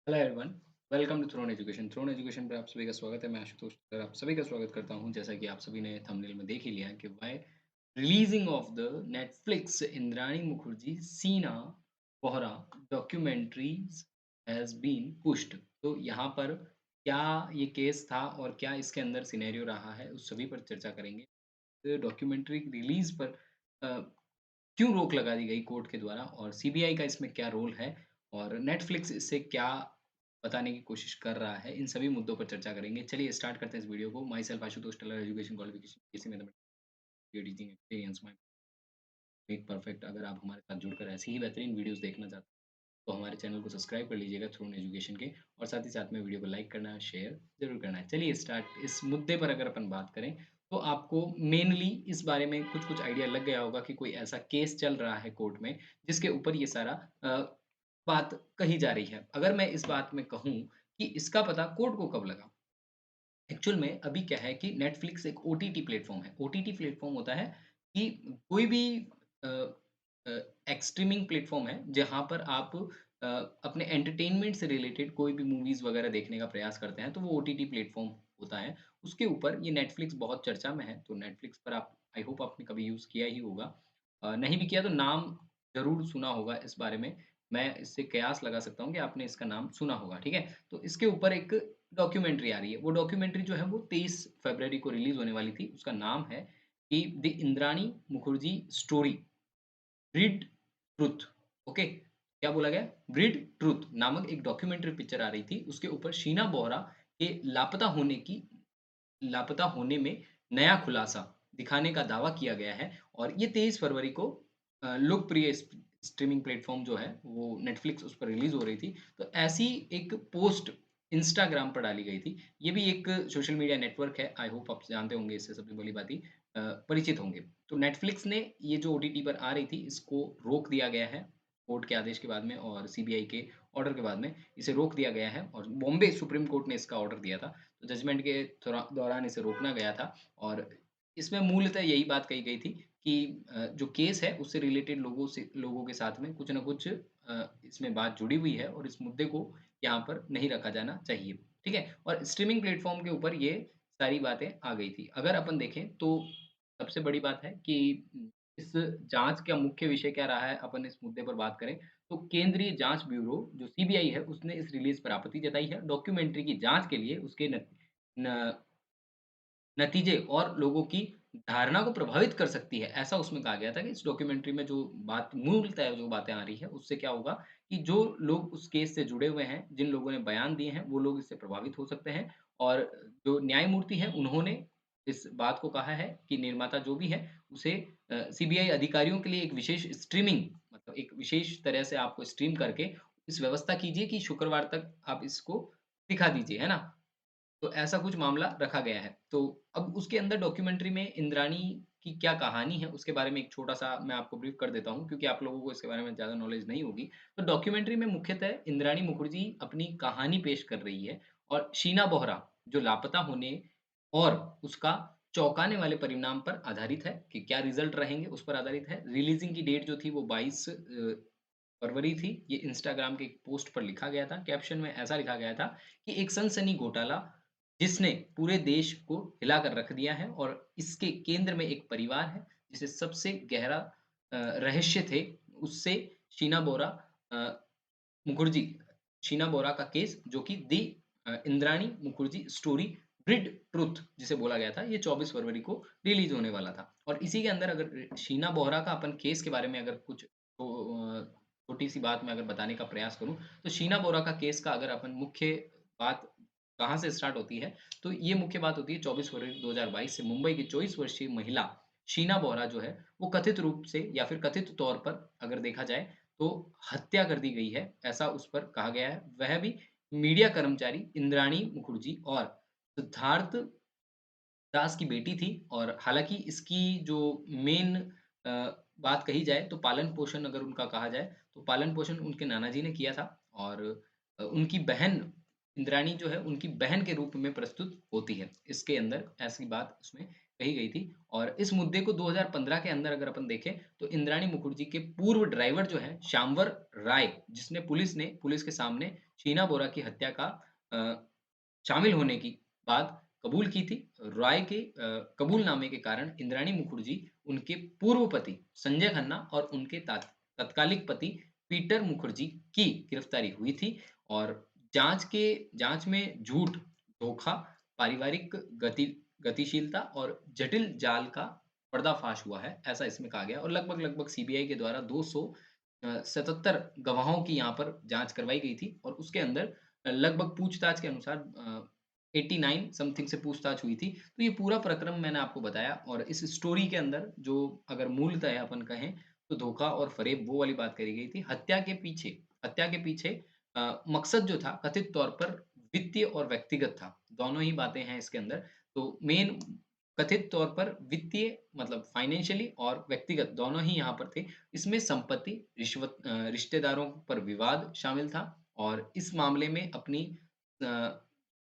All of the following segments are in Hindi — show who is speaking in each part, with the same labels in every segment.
Speaker 1: Hello everyone, welcome to Throne Education. Throne Education पर आप सभी का स्वागत है। मैं आशुतोष सर आप सभी का स्वागत करता हूं। जैसा कि आप सभी ने थंबनेल में देख ही लिया है कि why releasing of the Netflix Indrani Mukherjee Sheena Bora documentaries has been pushed. तो यहाँ पर क्या ये केस था और क्या इसके अंदर सिनेरियो रहा है, उस सभी पर चर्चा करेंगे। डॉक्यूमेंट्री रिलीज पर अ, क्यों रोक लगा दी गई कोर्ट के द्वारा और सीबीआई का इसमें क्या रोल है और नेटफ्लिक्स इससे क्या बताने की कोशिश कर रहा है, इन सभी मुद्दों पर चर्चा करेंगे। चलिए स्टार्ट करते हैं इस वीडियो को। Myself Ashutosh Tallar, education qualification BSc mathematics, teaching experience my make perfect. अगर आप हमारे साथ जुड़कर ऐसी ही बेहतरीन वीडियोस देखना चाहते हैं तो हमारे चैनल को सब्सक्राइब कर लीजिएगा थ्रू एजुकेशन के, और साथ ही साथ में वीडियो को लाइक करना, शेयर जरूर करना है। चलिए स्टार्ट। इस मुद्दे पर अगर अपन बात करें तो आपको मेनली इस बारे में कुछ-कुछ आइडिया लग गया होगा कि कोई ऐसा केस चल रहा है कोर्ट में जिसके ऊपर ये सारा बात कही जा रही है। अगर मैं इस बात में कहूँ कि इसका पता कोर्ट को कब लगा? एक्चुअल में अभी क्या है कि नेटफ्लिक्स एक ओटीटी प्लेटफ़ॉर्म है। ओटीटी प्लेटफ़ॉर्म होता है कि कोई भी अ अ, एक स्ट्रीमिंग प्लेटफ़ॉर्म है जहाँ पर आप अपने एंटरटेनमेंट से रिलेटेड कोई भी मूवीज़ वग़ैरह देखने का प्रयास करते हैं, तो वो ओटीटी प्लेटफ़ॉर्म होता है। उसके ऊपर ये नेटफ्लिक्स बहुत चर्चा में है, तो नेटफ्लिक्स पर आप आई होप आपने कभी यूज़ किया ही होगा। नहीं भी किया तो नाम ज़रूर सुना होगा इस बारे में। मैं इससे कयास लगा सकता हूँ कि आपने इसका नाम सुना होगा, ठीक है? तो इसके ऊपर एक डॉक्यूमेंट्री आ रही है। वो डॉक्यूमेंट्री जो है वो 23 फरवरी को रिलीज़ होने वाली थी। उसका नाम है कि the Indrani Mukherjee story grid truth. Okay, क्या बोला गया? ग्रिड ट्रुथ नामक एक डॉक्यूमेंट्री पिक्चर आ रही थी। उसके ऊपर शीना बोहरा के लापता होने में नया खुलासा दिखाने का दावा किया गया है और ये 23 फरवरी को लोकप्रिय स्ट्रीमिंग प्लेटफ़ॉर्म जो है वो नेटफ्लिक्स उस पर रिलीज़ हो रही थी। तो ऐसी एक पोस्ट इंस्टाग्राम पर डाली गई थी। ये भी एक सोशल मीडिया नेटवर्क है। आई होप आप जानते होंगे, इससे सबसे भली भाँति परिचित होंगे। तो नेटफ्लिक्स ने ये जो ओटीटी पर आ रही थी इसको रोक दिया गया है कोर्ट के आदेश के बाद में और सीबीआई के ऑर्डर के बाद में इसे रोक दिया गया है और बॉम्बे सुप्रीम कोर्ट ने इसका ऑर्डर दिया था। तो जजमेंट के दौरान इसे रोकना गया था और इसमें मूलतः यही बात कही गई थी कि जो केस है उससे रिलेटेड लोगों के साथ में कुछ न कुछ इसमें बात जुड़ी हुई है और इस मुद्दे को यहाँ पर नहीं रखा जाना चाहिए। ठीक है? और स्ट्रीमिंग प्लेटफ़ॉर्म के ऊपर ये सारी बातें आ गई थी। अगर अपन देखें तो सबसे बड़ी बात है कि इस जाँच का मुख्य विषय क्या रहा है, अपन इस मुद्दे पर बात करें, तो केंद्रीय जाँच ब्यूरो जो सीबीआई है, उसने इस रिलीज़ पर आपत्ति जताई है। डॉक्यूमेंट्री की जाँच के लिए उसके न नतीजे और लोगों की धारणा को प्रभावित कर सकती है, ऐसा उसमें कहा गया था कि इस डॉक्यूमेंट्री में जो बात मूलतः जो बातें आ रही है, उससे क्या होगा कि जो लोग उस केस से जुड़े हुए हैं, जिन लोगों ने बयान दिए हैं, वो लोग इससे प्रभावित हो सकते हैं और जो न्यायमूर्ति हैं, उन्होंने इस बात को कहा है कि निर्माता जो भी है, उसे सीबीआई अधिकारियों के लिए एक विशेष स्ट्रीमिंग मतलब एक विशेष तरह से आपको स्ट्रीम करके इस व्यवस्था कीजिए कि शुक्रवार तक आप इसको दिखा दीजिए, है ना? तो ऐसा कुछ मामला रखा गया है। तो अब उसके अंदर डॉक्यूमेंट्री में इंद्राणी की क्या कहानी है, उसके बारे में एक छोटा-सा मैं आपको ब्रीफ कर देता हूँ, क्योंकि आप लोगों को इसके बारे में ज़्यादा नॉलेज नहीं होगी। तो डॉक्यूमेंट्री में मुख्यतः इंद्राणी मुखर्जी अपनी कहानी पेश कर रही है और शीना बोहरा जो लापता होने और उसका चौंकाने वाले परिणाम पर आधारित है कि क्या रिज़ल्ट रहेंगे, उस पर आधारित है। रिलीज़िंग की डेट जो थी वो 22 फरवरी थी। ये इंस्टाग्राम के एक पोस्ट पर लिखा गया था। कैप्शन में ऐसा लिखा गया था कि एक सनसनी घोटाला जिसने पूरे देश को हिला कर रख दिया है और इसके केंद्र में एक परिवार है, जिसे सबसे गहरा रहस्य थे, उससे शीना बोरा अ, मुखर्जी शीना बोरा का केस जो कि Indrani Mukherjee story grid truth जिसे बोला गया था, ये 24 फरवरी को रिलीज़ होने वाला था। और इसी के अंदर अगर शीना बोहरा का अपन केस के बारे में अगर कुछ छोटी-सी बात मैं अगर बताने का प्रयास करूँ, तो शीना बोरा का केस का अगर अपन मुख्य बात कहाँ से स्टार्ट होती है, तो ये मुख्य बात होती है 24 फरवरी 2022 से मुंबई की 24 वर्षीय महिला शीना बोहरा जो है, वो कथित रूप से या फिर कथित तौर पर अगर देखा जाए, तो हत्या कर दी गई है, ऐसा उस पर कहा गया है। वह भी मीडिया कर्मचारी इंद्राणी मुखर्जी और सिद्धार्थ दास की बेटी थी और हालाँकि इसकी जो मेन बात कही जाए तो पालन-पोषण अगर उनका कहा जाए, तो पालन-पोषण उनके नाना जी ने किया था और उनकी बहन इंद्राणी जो है, उनकी बहन के रूप में प्रस्तुत होती है। इसके अंदर ऐसी बात उसमें कही गई थी और इस मुद्दे को 2015 के अंदर अगर अपन देखें तो इंद्राणी मुखर्जी के पूर्व ड्राइवर जो है श्यामवर राय, जिसने पुलिस के सामने शीना बोरा की हत्या का अ, शामिल होने की बात कबूल की थी। रॉय के कबूलनामे के कारण इंद्राणी मुखर्जी, उनके पूर्व पति संजय खन्ना और उनके तत्कालिक पति पीटर मुखर्जी की गिरफ्तारी हुई थी और जांच में झूठ, धोखा, पारिवारिक गतिशीलता और जटिल जाल का पर्दाफाश हुआ है, ऐसा इसमें कहा गया और लगभग-लगभग सीबीआई के द्वारा 77 गवाहों की यहाँ पर जाँच करवाई गई थी और उसके अंदर लगभग पूछताछ के अनुसार 89 समथिंग से पूछताछ हुई थी। तो ये पूरा प्रक्रम मैंने आपको बताया और इस स्टोरी के अंदर जो अगर मूलतः अपन कहें तो धोखा और फ़रेब वो वाली बात करी गई थी। हत्या के पीछे मकसद जो था कथित तौर पर वित्तीय और व्यक्तिगत था। दोनों ही बातें हैं इसके अंदर। तो मेन कथित तौर पर वित्तीय मतलब फाइनेंशियली और व्यक्तिगत दोनों ही यहाँ पर थे। इसमें संपत्ति, रिश्तेदारों पर विवाद शामिल था और इस मामले में अपनी अ,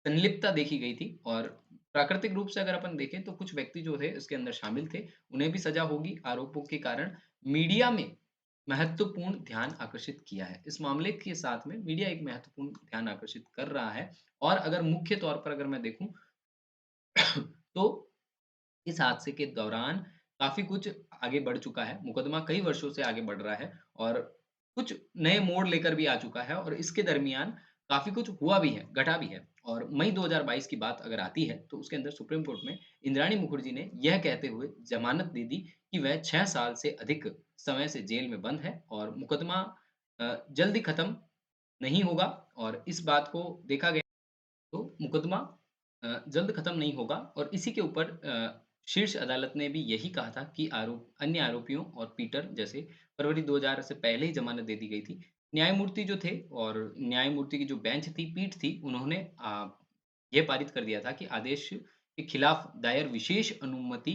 Speaker 1: संलिप्तता देखी गई थी और प्राकृतिक रूप से अगर अपन देखें तो कुछ व्यक्ति जो थे इसके अंदर शामिल थे, उन्हें भी सज़ा होगी आरोपों के कारण। मीडिया में महत्वपूर्ण ध्यान आकर्षित किया है। इस मामले के साथ में मीडिया एक महत्वपूर्ण ध्यान आकर्षित कर रहा है और अगर मुख्य तौर पर अगर मैं देखूँ तो इस हादसे के दौरान काफ़ी कुछ आगे बढ़ चुका है, मुकदमा कई वर्षों से आगे बढ़ रहा है और कुछ नए मोड़ लेकर भी आ चुका है और इसके दरमियान काफ़ी कुछ हुआ भी है, घटा भी है और मई 2022 की बात अगर आती है, तो उसके अंदर सुप्रीम कोर्ट में इंद्राणी मुखर्जी ने यह कहते हुए ज़मानत दे दी कि वह 6 साल से अधिक समय से जेल में बंद है और मुकदमा जल्दी खत्म नहीं होगा और इस बात को देखा गया तो मुकदमा जल्द खत्म नहीं होगा और इसी के ऊपर शीर्ष अदालत ने भी यही कहा था कि अन्य आरोपियों और पीटर जैसे फरवरी 2000 से पहले ही ज़मानत दे दी गई थी। न्यायमूर्ति जो थे और न्यायमूर्ति की जो बेंच थी, पीठ थी, उन्होंने ये पारित कर दिया था कि आदेश के खिलाफ दायर विशेष अनुमति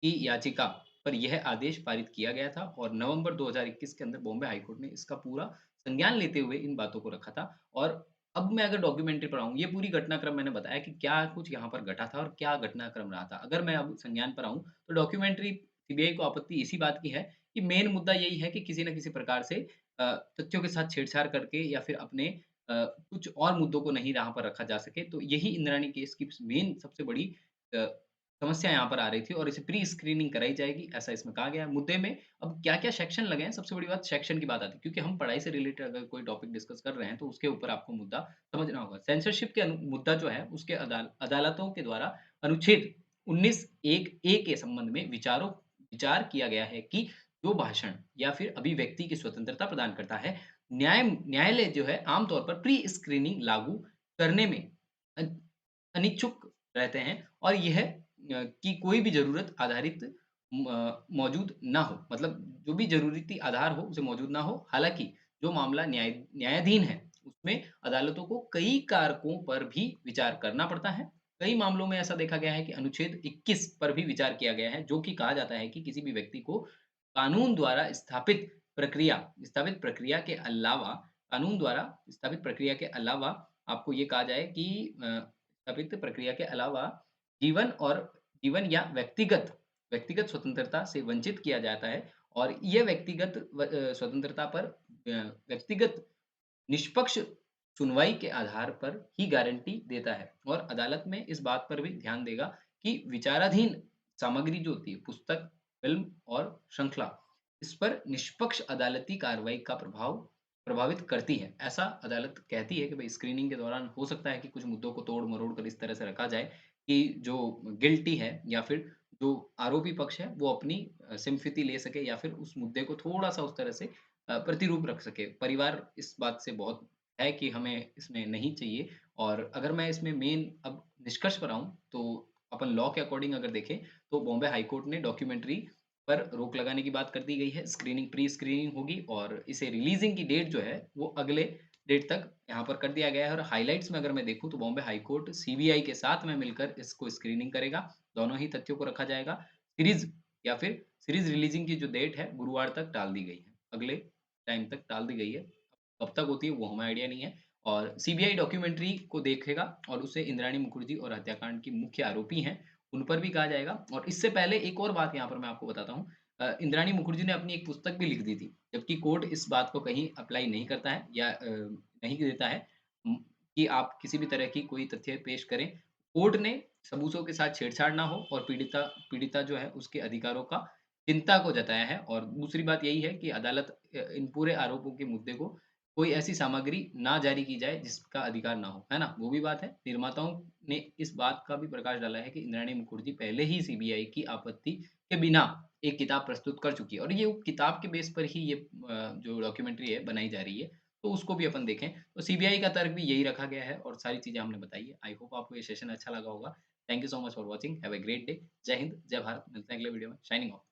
Speaker 1: की याचिका पर यह आदेश पारित किया गया था और नवंबर 2021 के अंदर बॉम्बे हाई कोर्ट ने इसका पूरा संज्ञान लेते हुए इन बातों को रखा था और अब मैं अगर डॉक्यूमेंट्री पढ़ाऊँ, ये पूरी घटनाक्रम मैंने बताया कि क्या कुछ यहाँ पर घटा था और क्या घटनाक्रम रहा था। अगर मैं अब संज्ञान पर आऊँ, तो डॉक्यूमेंट्री सीबीआई को आपत्ति इसी बात की है कि मेन मुद्दा यही है कि किसी न किसी प्रकार से तथ्यों के साथ छेड़छाड़ करके या फिर अपने कुछ और मुद्दों को नहीं यहाँ पर रखा जा सके। तो यही इंद्राणी केस की मेन सबसे बड़ी अ, समस्या यहाँ पर आ रही थी और इसे प्री स्क्रीनिंग कराई जाएगी, ऐसा इसमें कहा गया है। मुद्दे में अब क्या-क्या सेक्शन लगे हैं, सबसे बड़ी बात सेक्शन की बात आती है क्योंकि हम पढ़ाई से रिलेटेड अगर कोई टॉपिक डिस्कस कर रहे हैं, तो उसके ऊपर आपको मुद्दा समझना होगा। सेंसरशिप के मुद्दा जो है, उसके अदालतों के द्वारा अनुच्छेद 19 एक ए के संबंध में विचार किया गया है कि जो भाषण या फिर अभिव्यक्ति की स्वतंत्रता प्रदान करता है, न्यायालय जो है आम तौर पर प्री स्क्रीनिंग लागू करने में अ, अनिच्छुक रहते हैं और यह कि कोई भी ज़रूरत आधारित मौजूद ना हो। मतलब जो भी ज़रूरती आधार हो, उसे मौजूद ना हो। हालाँकि जो मामला न्यायाधीन है, उसमें अदालतों को कई कारकों पर भी विचार करना पड़ता है। कई मामलों में ऐसा देखा गया है कि अनुच्छेद 21 पर भी विचार किया गया है, जो कि कहा जाता है कि किसी भी व्यक्ति को कानून द्वारा स्थापित प्रक्रिया के अलावा आपको ये कहा जाए कि स्थापित प्रक्रिया के अलावा जीवन और जीवन या व्यक्तिगत स्वतंत्रता से वंचित किया जाता है और ये स्वतंत्रता पर व्यक्तिगत निष्पक्ष सुनवाई के आधार पर ही गारंटी देता है और अदालत में इस बात पर भी ध्यान देगा कि विचाराधीन सामग्री जो होती है, पुस्तक, फ़िल्म और श्रृंखला, इस पर निष्पक्ष अदालती कार्रवाई का प्रभावित करती है। ऐसा अदालत कहती है कि भई स्क्रीनिंग के दौरान हो सकता है कि कुछ मुद्दों को तोड़-मरोड़ कर इस तरह से रखा जाए कि जो गिल्टी है या फिर जो आरोपी पक्ष है, वो अपनी सिम्पैथी ले सके या फिर उस मुद्दे को थोड़ा-सा उस तरह से प्रतिरूप रख सके। परिवार इस बात से बहुत है कि हमें इसमें नहीं चाहिए और अगर मैं इसमें मेन अब निष्कर्ष पर आऊँ, तो अपन लॉ के अकॉर्डिंग अगर देखें, तो बॉम्बे हाई कोर्ट ने डॉक्यूमेंट्री पर रोक लगाने की बात कर दी गई है। प्री स्क्रीनिंग होगी और इसे रिलीज़िंग की डेट जो है, वो अगले डेट तक यहाँ पर कर दिया गया है और हाइलाइट्स में अगर मैं देखूँ, तो बॉम्बे हाई कोर्ट सीबीआई के साथ में मिलकर इसको स्क्रीनिंग करेगा। दोनों ही तथ्यों को रखा जाएगा। सीरीज़ सीरीज़ रिलीज़िंग की जो डेट है, गुरुवार तक टाल दी गई है। अगले टाइम तक टाल दी गई है। कब तक होती है वो हमें आइडिया नहीं है और सीबीआई डॉक्यूमेंट्री को देखेगा और उसे इंद्राणी मुखर्जी और हत्याकांड की मुख्य आरोपी हैं, उन पर भी कहा जाएगा और इससे पहले एक और बात यहाँ पर मैं आपको बताता हूँ। इंद्राणी मुखर्जी ने अपनी एक पुस्तक भी लिख दी थी, जबकि कोर्ट इस बात को कहीं अप्लाई नहीं करता है या नहीं देता है कि आप किसी भी तरह की कोई तथ्य पेश करें। कोर्ट ने सबूतों के साथ छेड़छाड़ ना हो और पीड़िता पीड़िता जो है उसके अधिकारों का चिंता को जताया है और दूसरी बात यही है कि अदालत इन पूरे आरोपों के मुद्दे को कोई ऐसी सामग्री ना जारी की जाए जिसका अधिकार ना हो, है ना? वो भी बात है। निर्माताओं ने इस बात का भी प्रकाश डाला है कि इंद्राणी मुखर्जी पहले ही सीबीआई की आपत्ति के बिना एक किताब प्रस्तुत कर चुकी है और ये किताब के बेस पर ही ये जो डॉक्यूमेंट्री है बनाई जा रही है, तो उसको भी अपन देखें। तो सीबीआई का तर्क भी यही रखा गया है और सारी चीज़ें हमने बताई है। आई होप आपको ये सेशन अच्छा लगा होगा। Thank you so much for watching. Have a great day. जय हिंद, जय भारत। मिलते हैं अगले वीडियो में। Signing off.